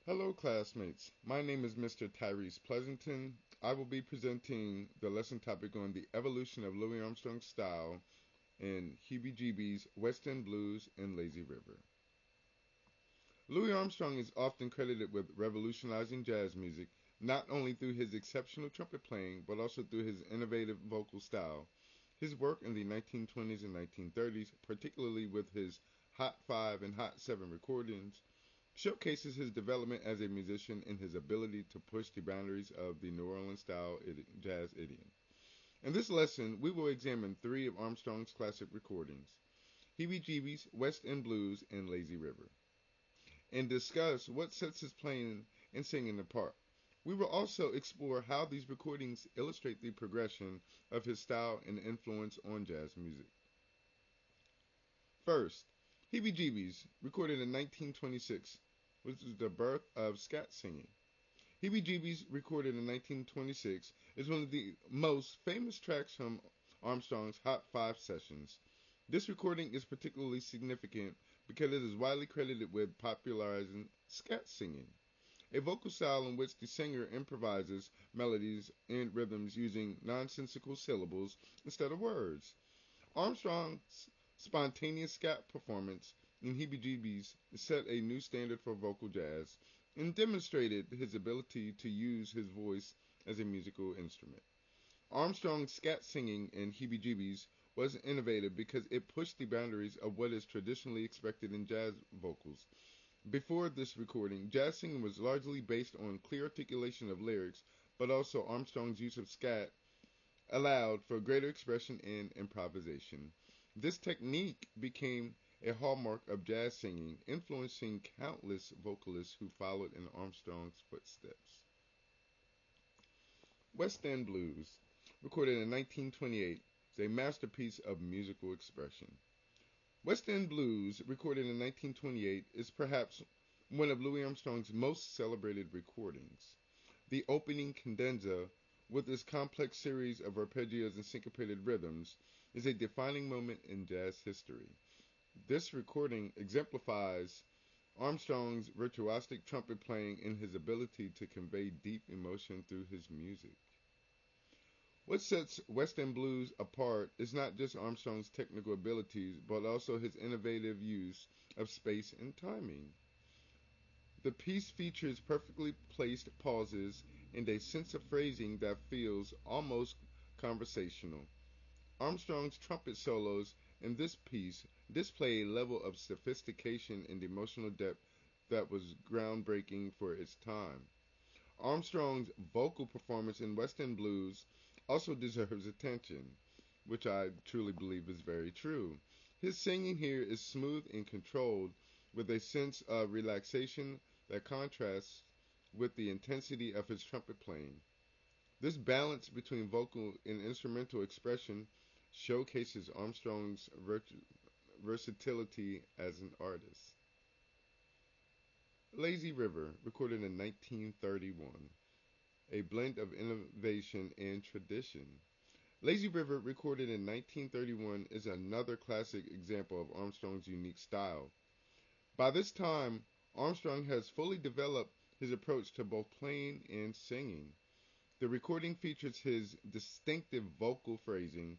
Hello, classmates. My name is Mr. Tyrese Pleasanton. I will be presenting the lesson topic on the evolution of Louis Armstrong's style in Heebie Jeebies, West End Blues, and Lazy River. Louis Armstrong is often credited with revolutionizing jazz music, not only through his exceptional trumpet playing, but also through his innovative vocal style. His work in the 1920s and 1930s, particularly with his Hot 5 and Hot 7 recordings, showcases his development as a musician and his ability to push the boundaries of the New Orleans style jazz idiom. In this lesson, we will examine three of Armstrong's classic recordings, Heebie Jeebies, West End Blues, and Lazy River, and discuss what sets his playing and singing apart. We will also explore how these recordings illustrate the progression of his style and influence on jazz music. First, Heebie Jeebies, recorded in 1926, which is the birth of scat singing. Heebie Jeebies, recorded in 1926, is one of the most famous tracks from Armstrong's Hot 5 sessions. This recording is particularly significant because it is widely credited with popularizing scat singing, a vocal style in which the singer improvises melodies and rhythms using nonsensical syllables instead of words. Armstrong's spontaneous scat performance in Heebie Jeebies set a new standard for vocal jazz and demonstrated his ability to use his voice as a musical instrument. Armstrong's scat singing in Heebie Jeebies was innovative because it pushed the boundaries of what is traditionally expected in jazz vocals. Before this recording, jazz singing was largely based on clear articulation of lyrics, but also Armstrong's use of scat allowed for greater expression and improvisation. This technique became a hallmark of jazz singing, influencing countless vocalists who followed in Armstrong's footsteps. West End Blues, recorded in 1928, is a masterpiece of musical expression. West End Blues, recorded in 1928, is perhaps one of Louis Armstrong's most celebrated recordings. The opening cadenza, with its complex series of arpeggios and syncopated rhythms, is a defining moment in jazz history. This recording exemplifies Armstrong's virtuosic trumpet playing and his ability to convey deep emotion through his music. What sets West End Blues apart is not just Armstrong's technical abilities, but also his innovative use of space and timing. The piece features perfectly placed pauses and a sense of phrasing that feels almost conversational. Armstrong's trumpet solos in this piece display a level of sophistication and emotional depth that was groundbreaking for its time. Armstrong's vocal performance in West End Blues also deserves attention, which I truly believe is very true. His singing here is smooth and controlled, with a sense of relaxation that contrasts with the intensity of his trumpet playing. This balance between vocal and instrumental expression showcases Armstrong's versatility as an artist. Lazy River, recorded in 1931, a blend of innovation and tradition. Lazy River, recorded in 1931, is another classic example of Armstrong's unique style. By this time, Armstrong has fully developed his approach to both playing and singing. The recording features his distinctive vocal phrasing,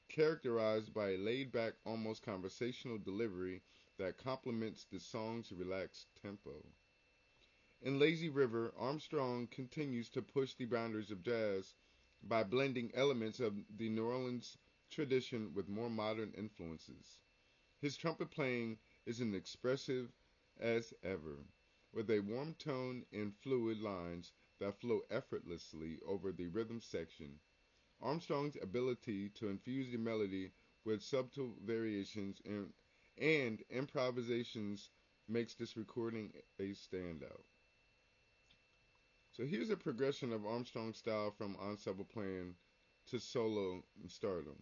characterized by a laid-back, almost conversational delivery that complements the song's relaxed tempo. In Lazy River, Armstrong continues to push the boundaries of jazz by blending elements of the New Orleans tradition with more modern influences. His trumpet playing is as expressive as ever, with a warm tone and fluid lines that flow effortlessly over the rhythm section. Armstrong's ability to infuse the melody with subtle variations and improvisations makes this recording a standout. So here's a progression of Armstrong's style from ensemble playing to solo stardom.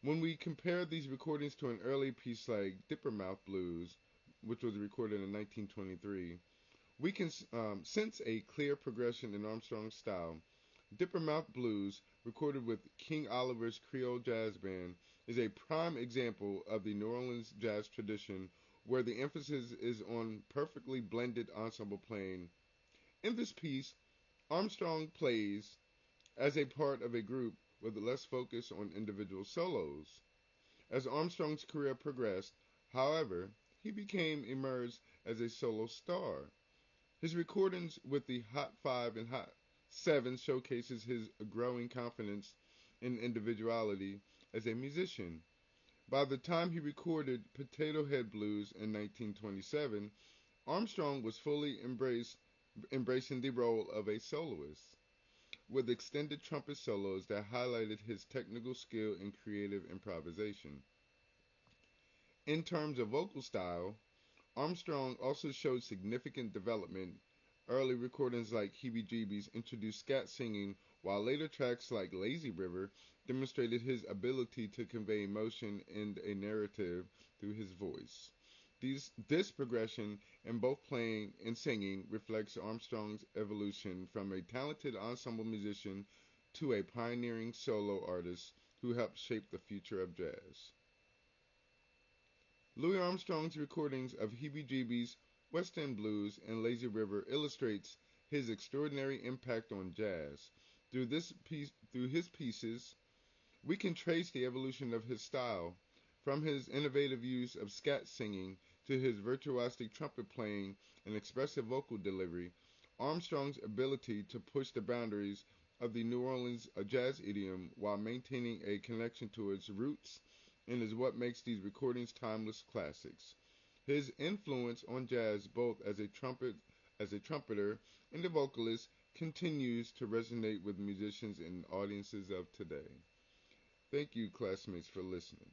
When we compare these recordings to an early piece like Dippermouth Blues, which was recorded in 1923, we can sense a clear progression in Armstrong's style. Dippermouth Blues, recorded with King Oliver's Creole Jazz Band, is a prime example of the New Orleans jazz tradition where the emphasis is on perfectly blended ensemble playing. In this piece, Armstrong plays as a part of a group with less focus on individual solos. As Armstrong's career progressed, however, he became emerged as a solo star. His recordings with the Hot 5 and Hot 7 showcases his growing confidence and individuality as a musician. By the time he recorded Potato Head Blues in 1927, Armstrong was fully embracing the role of a soloist, with extended trumpet solos that highlighted his technical skill and creative improvisation. In terms of vocal style, Armstrong also showed significant development. Early recordings like Heebie Jeebies introduced scat singing, while later tracks like Lazy River demonstrated his ability to convey emotion and a narrative through his voice. This progression in both playing and singing reflects Armstrong's evolution from a talented ensemble musician to a pioneering solo artist who helped shape the future of jazz. Louis Armstrong's recordings of Heebie Jeebies, West End Blues, and Lazy River illustrates his extraordinary impact on jazz. Through his pieces, we can trace the evolution of his style, from his innovative use of scat singing to his virtuosic trumpet playing and expressive vocal delivery. Armstrong's ability to push the boundaries of the New Orleans jazz idiom while maintaining a connection to its roots and is what makes these recordings timeless classics. His influence on jazz both as a trumpeter and a vocalist continues to resonate with musicians and audiences of today. Thank you, classmates, for listening.